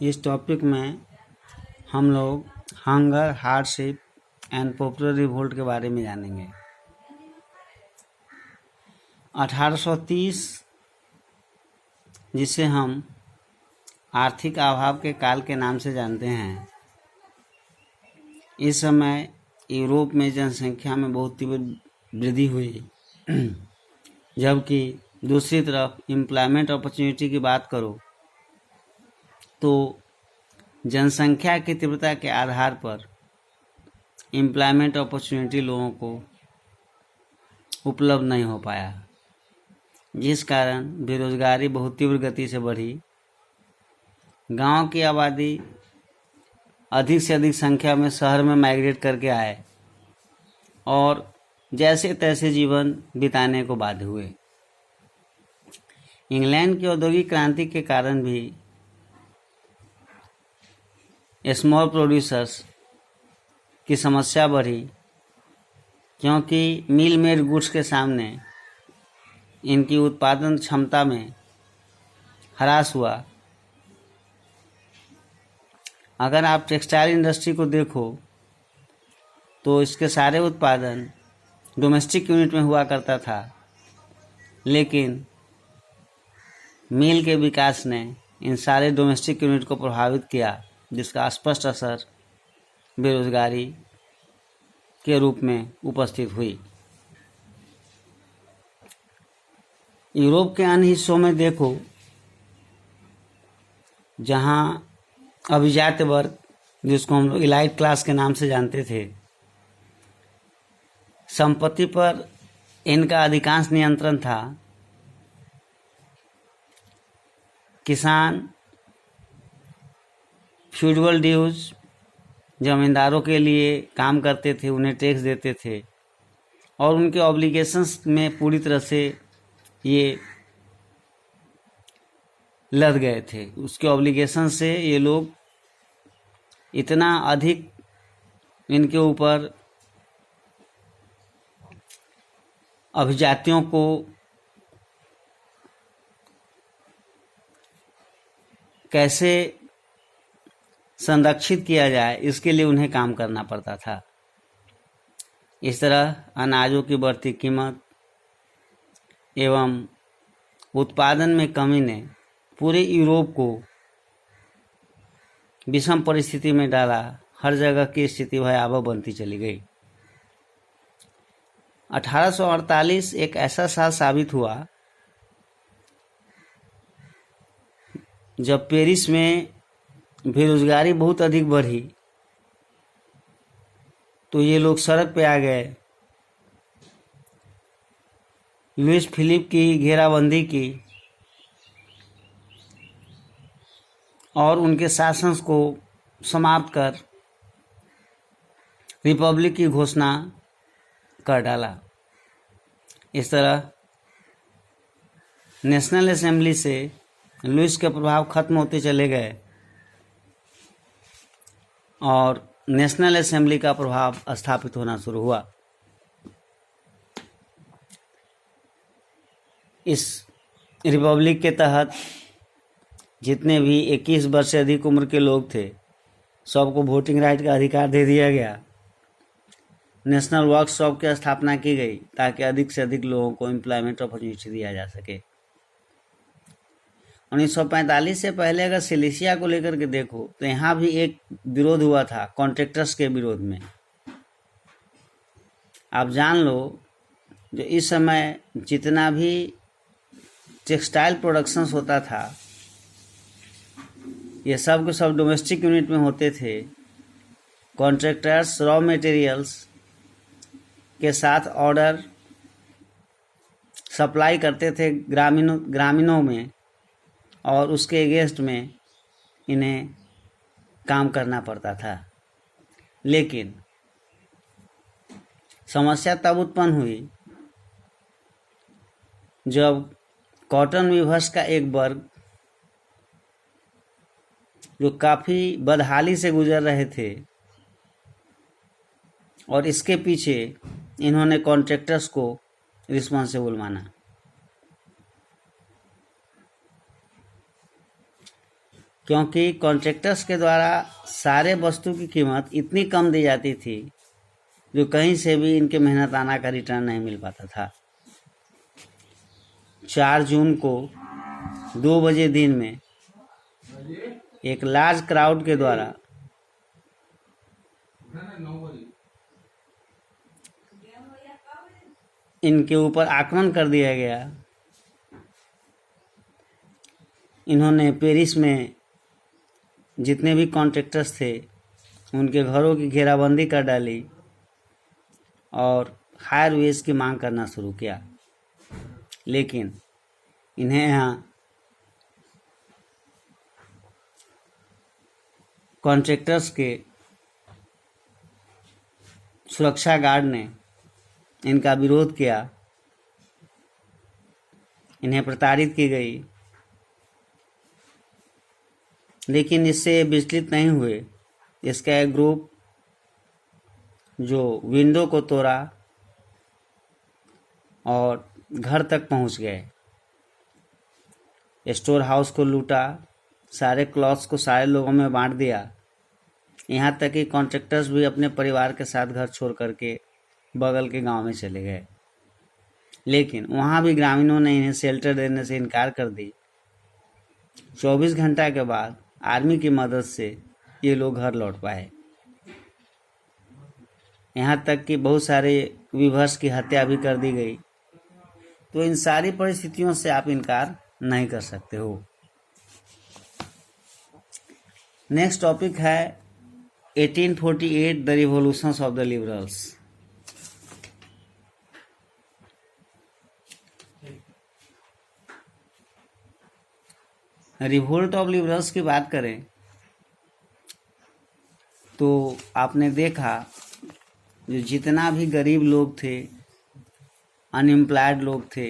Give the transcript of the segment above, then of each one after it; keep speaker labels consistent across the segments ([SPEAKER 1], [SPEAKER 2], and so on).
[SPEAKER 1] इस टॉपिक में हम लोग hunger, hardship and popular revolt के बारे में जानेंगे। 1830, जिसे हम आर्थिक अभाव के काल के नाम से जानते हैं, इस समय यूरोप में जनसंख्या में बहुत तीव्र वृद्धि हुई। जबकि दूसरी तरफ एम्प्लॉयमेंट अपॉर्चुनिटी की बात करो तो जनसंख्या की तीव्रता के आधार पर एम्प्लॉयमेंट अपॉर्चुनिटी लोगों को उपलब्ध नहीं हो पाया, जिस कारण बेरोजगारी बहुत तीव्र गति से बढ़ी। गांव की आबादी अधिक से अधिक संख्या में शहर में माइग्रेट करके आए और जैसे तैसे जीवन बिताने को बाध्य हुए। इंग्लैंड की औद्योगिक क्रांति के कारण भी स्मॉल प्रोड्यूसर्स की समस्या बढ़ी, क्योंकि मिल मेड गुड्स के सामने इनकी उत्पादन क्षमता में ह्रास हुआ। अगर आप टेक्सटाइल इंडस्ट्री को देखो तो इसके सारे उत्पादन डोमेस्टिक यूनिट में हुआ करता था, लेकिन मिल के विकास ने इन सारे डोमेस्टिक यूनिट को प्रभावित किया, जिसका स्पष्ट असर बेरोजगारी के रूप में उपस्थित हुई। यूरोप के अन्य हिस्सों में देखो, जहां अभिजात वर्ग, जिसको हम लोग इलाइट क्लास के नाम से जानते थे, संपत्ति पर इनका अधिकांश नियंत्रण था। किसान फ्यूडल ड्यूज जमींदारों के लिए काम करते थे, उन्हें टैक्स देते थे और उनके ऑब्लिगेशंस में पूरी तरह से ये लद गए थे। उसके ऑब्लिगेशन से ये लोग इतना अधिक इनके ऊपर अभिजातियों को कैसे संरक्षित किया जाए, इसके लिए उन्हें काम करना पड़ता था। इस तरह अनाजों की बढ़ती कीमत एवं उत्पादन में कमी ने पूरे यूरोप को विषम परिस्थिति में डाला। हर जगह की स्थिति भयावह बनती चली गई। 1848 एक ऐसा साल साबित हुआ जब पेरिस में बेरोजगारी बहुत अधिक बढ़ी, तो ये लोग सड़क पे आ गए, लुइस फिलिप की घेराबंदी की और उनके शासन को समाप्त कर रिपब्लिक की घोषणा कर डाला। इस तरह नेशनल असेंबली से लुइस के प्रभाव खत्म होते चले गए और नेशनल असेंबली का प्रभाव स्थापित होना शुरू हुआ। इस रिपब्लिक के तहत जितने भी 21 वर्ष से अधिक उम्र के लोग थे, सबको वोटिंग राइट का अधिकार दे दिया गया। नेशनल वर्कशॉप की स्थापना की गई ताकि अधिक से अधिक लोगों को एम्प्लॉयमेंट अपॉर्चुनिटी दिया जा सके। 1945 से पहले अगर सिलिसिया को लेकर के देखो तो यहाँ भी एक विरोध हुआ था, कॉन्ट्रैक्टर्स के विरोध में। आप जान लो, जो इस समय जितना भी टेक्सटाइल प्रोडक्शंस होता था, ये सब के सब डोमेस्टिक यूनिट में होते थे। कॉन्ट्रैक्टर्स रॉ मटेरियल्स के साथ ऑर्डर सप्लाई करते थे ग्रामीणों में, और उसके अगेंस्ट में इन्हें काम करना पड़ता था। लेकिन समस्या तब उत्पन्न हुई जब कॉटन वीवर्स का एक वर्ग, जो काफ़ी बदहाली से गुजर रहे थे, और इसके पीछे इन्होंने कॉन्ट्रैक्टर्स को रिस्पॉन्सिबल माना। क्योंकि कॉन्ट्रैक्टर्स के द्वारा सारे वस्तु की कीमत इतनी कम दी जाती थी जो कहीं से भी इनके मेहनताना का रिटर्न नहीं मिल पाता था। 4 जून को 2 बजे दिन में एक लार्ज क्राउड के द्वारा इनके ऊपर आक्रमण कर दिया गया। इन्होंने पेरिस में जितने भी कॉन्ट्रैक्टर्स थे उनके घरों की घेराबंदी कर डाली और हायर वेज की मांग करना शुरू किया, लेकिन इन्हें यहाँ कॉन्ट्रैक्टर्स के सुरक्षा गार्ड ने इनका विरोध किया, इन्हें प्रताड़ित की गई, लेकिन इससे विचलित नहीं हुए। इसका एक ग्रुप जो विंडो को तोड़ा और घर तक पहुंच गए, स्टोर हाउस को लूटा, सारे क्लॉथ्स को सारे लोगों में बांट दिया। यहाँ तक कि कॉन्ट्रैक्टर्स भी अपने परिवार के साथ घर छोड़ करके बगल के गांव में चले गए, लेकिन वहाँ भी ग्रामीणों ने इन्हें शेल्टर देने से इनकार कर दी। 24 घंटा के बाद आर्मी की मदद से ये लोग घर लौट पाए। यहाँ तक कि बहुत सारे वीवर्स की हत्या भी कर दी गई। तो इन सारी परिस्थितियों से आप इनकार नहीं कर सकते हो। नेक्स्ट टॉपिक है 1848 the revolutions of the liberals. Revolt of liberals की बात करें तो आपने देखा जो जितना भी गरीब लोग थे, अनएम्प्लॉयड लोग थे,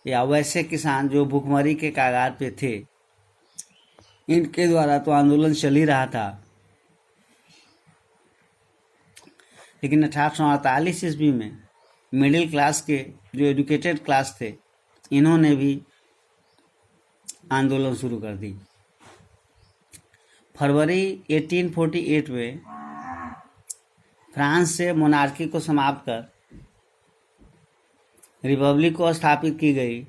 [SPEAKER 1] या वैसे किसान जो भूखमरी के कगार पे थे, इनके द्वारा तो आंदोलन चल ही रहा था। लेकिन 1848 ईस्वी में मिडिल क्लास के जो एजुकेटेड क्लास थे, इन्होंने भी आंदोलन शुरू कर दी। फरवरी 1848 में फ्रांस से मोनार्की को समाप्त कर रिपब्लिक को स्थापित की गई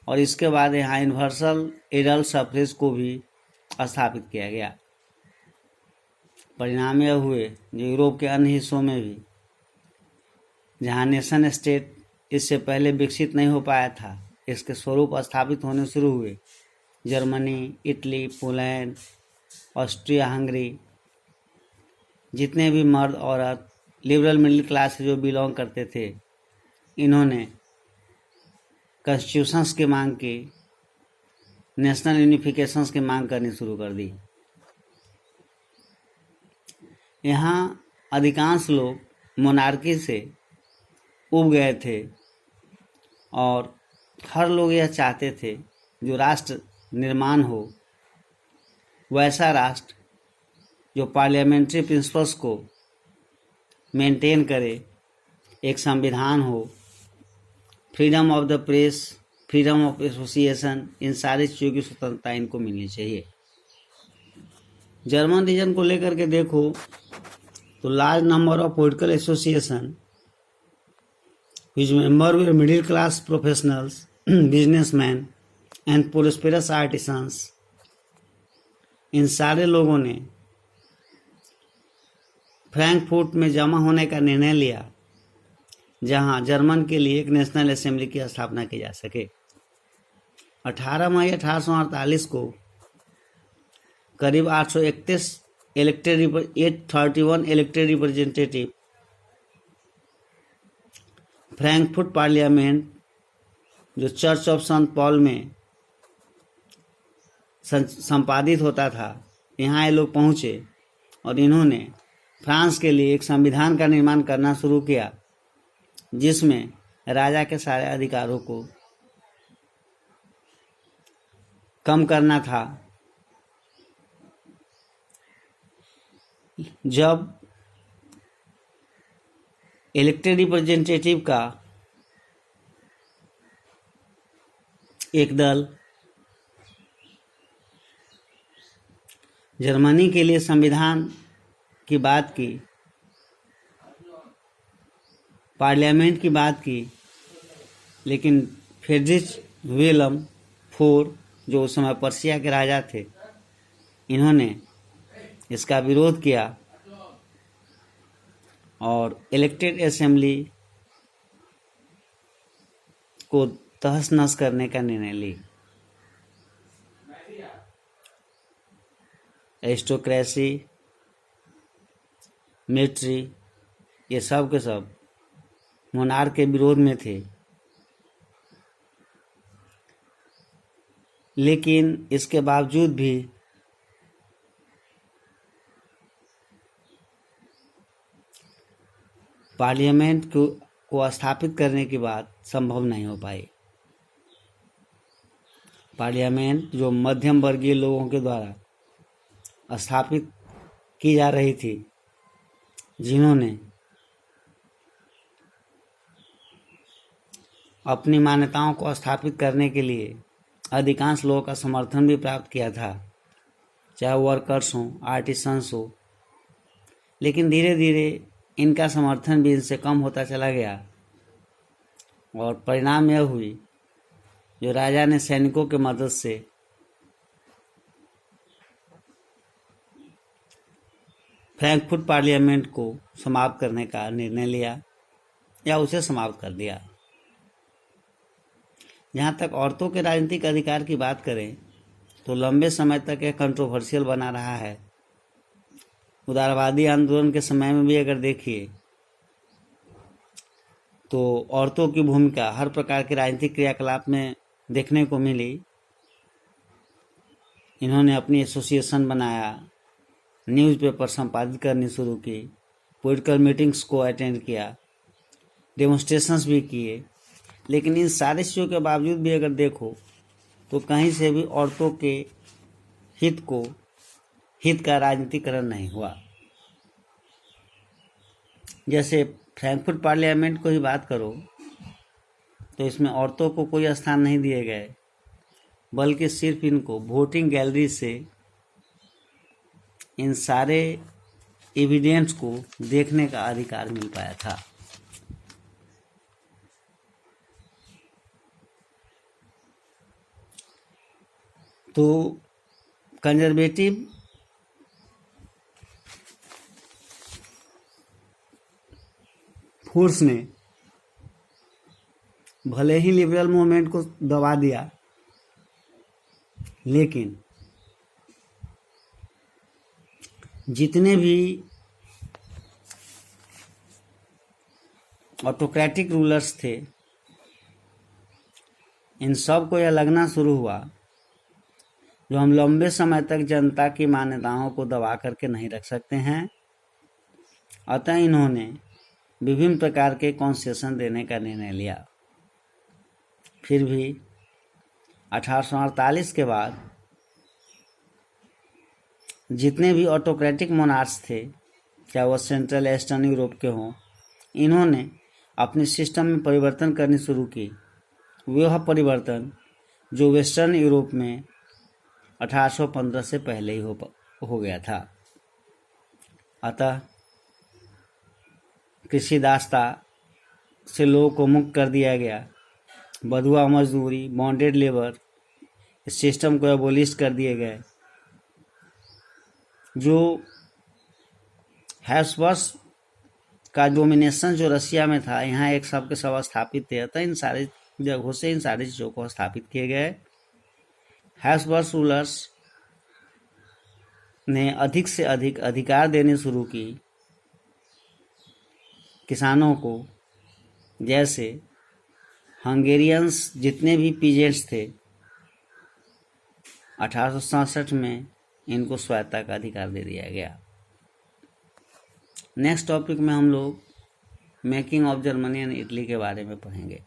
[SPEAKER 1] और इसके बाद यहाँ यूनिवर्सल एडल्ट सफरेज को भी स्थापित किया गया। परिणाम यह हुए जो यूरोप के अन्य हिस्सों में भी, जहाँ नेशन स्टेट इससे पहले विकसित नहीं हो पाया था, इसके स्वरूप स्थापित होने शुरू हुए। Germany, Italy, Poland, Austria Hungary, जितने भी मर्द औरत लिबरल मिडिल क्लास से जो बिलोंग करते थे, इन्होंने कॉन्स्टिट्यूशंस की मांग की, नेशनल यूनिफिकेशंस की मांग करनी शुरू कर दी। यहाँ अधिकांश लोग मोनार्की से उब गए थे और हर लोग यह चाहते थे जो राष्ट्र निर्माण हो, वैसा राष्ट्र जो पार्लियामेंट्री प्रिंसिपल्स को मेंटेन करे, एक संविधान हो, freedom of the press, freedom of association, इन सारी चीज़ों की स्वतंत्रता इनको मिलनी चाहिए। जर्मन रीजन को लेकर के देखो तो large number of political association which member were middle class professionals, businessmen and prosperous artisans। इन सारे लोगों ने फ्रैंकफर्ट में जमा होने का निर्णय लिया, जहां जर्मन के लिए एक नेशनल असेंबली की स्थापना की जा सके। 18 मई 1848 को करीब 831 831 इलेक्टेड रिप्रेजेंटेटिव फ्रैंकफर्ट पार्लियामेंट, जो चर्च ऑफ सेंट पॉल में संपादित होता था, यहाँ ये लोग पहुँचे और इन्होंने फ्रांस के लिए एक संविधान का निर्माण करना शुरू किया, जिसमें राजा के सारे अधिकारों को कम करना था। जब इलेक्टेड रिप्रेजेंटेटिव का एक दल जर्मनी के लिए संविधान की बात की, पार्लियामेंट की बात की, लेकिन फ्रीडरिच विलेम IV, जो उस समय पर्शिया के राजा थे, इन्होंने इसका विरोध किया और इलेक्टेड असेंबली को तहस नहस करने का निर्णय ली। एरिस्टोक्रेसी, मिलिट्री, ये सब के सब मोनार्क के विरोध में थे, लेकिन इसके बावजूद भी पार्लियामेंट को स्थापित करने की बात संभव नहीं हो पाई। पार्लियामेंट जो मध्यम वर्गीय लोगों के द्वारा स्थापित की जा रही थी, जिन्होंने अपनी मान्यताओं को स्थापित करने के लिए अधिकांश लोगों का समर्थन भी प्राप्त किया था, चाहे वर्कर्स हों, आर्टिसंस हो, लेकिन धीरे धीरे इनका समर्थन भी इनसे कम होता चला गया और परिणाम यह हुई जो राजा ने सैनिकों के मदद से फ्रैंकफर्ट पार्लियामेंट को समाप्त करने का निर्णय लिया या उसे समाप्त कर दिया। जहाँ तक औरतों के राजनीतिक अधिकार की बात करें तो लंबे समय तक यह कंट्रोवर्शियल बना रहा है। उदारवादी आंदोलन के समय में भी अगर देखिए तो औरतों की भूमिका हर प्रकार के राजनीतिक क्रियाकलाप में देखने को मिली। इन्होंने अपनी एसोसिएशन बनाया, न्यूज़पेपर संपादित करनी शुरू की, पॉलिटिकल मीटिंग्स को अटेंड किया, डेमोन्स्ट्रेशंस भी किए, लेकिन इन सारी चीज़ों के बावजूद भी अगर देखो तो कहीं से भी औरतों के हित का राजनीतिकरण नहीं हुआ। जैसे फ्रैंकफर्ट पार्लियामेंट को ही बात करो तो इसमें औरतों को कोई स्थान नहीं दिए गए, बल्कि सिर्फ इनको वोटिंग गैलरी से इन सारे एविडेंस को देखने का अधिकार मिल पाया था। तो कंजर्वेटिव फोर्स ने भले ही लिबरल मूवमेंट को दबा दिया, लेकिन जितने भी ऑटोक्रेटिक रूलर्स थे, इन सब को यह लगना शुरू हुआ जो हम लंबे समय तक जनता की मान्यताओं को दबा करके नहीं रख सकते हैं। अतः इन्होंने विभिन्न प्रकार के कॉन्सेशन देने का निर्णय लिया। फिर भी 1848 के बाद जितने भी ऑटोक्रेटिक मोनार्क्स थे, चाहे वह सेंट्रल ईस्टर्न यूरोप के हों, इन्होंने अपने सिस्टम में परिवर्तन करनी शुरू की। वह परिवर्तन जो वेस्टर्न यूरोप में 1815 से पहले ही हो गया था। अतः कृषि दासता से लोगों को मुक्त कर दिया गया, बधुआ मजदूरी, बॉन्डेड लेबर, इस सिस्टम को एबोलिश कर दिए गए। जो हैब्सबर्ग का डोमिनेशन जो रशिया में था, यहाँ एक सब के सब स्थापित थे। अतः इन सारी जगहों से इन सारी चीज़ों को स्थापित किए गए। हैब्सबर्ग रूलर्स ने अधिक से अधिक अधिकार देने शुरू की किसानों को। जैसे हंगेरियंस जितने भी पीजेंट्स थे, 1867 में इनको स्वायत्तता का अधिकार दे दिया गया। नेक्स्ट टॉपिक में हम लोग making of Germany and Italy के बारे में पढ़ेंगे।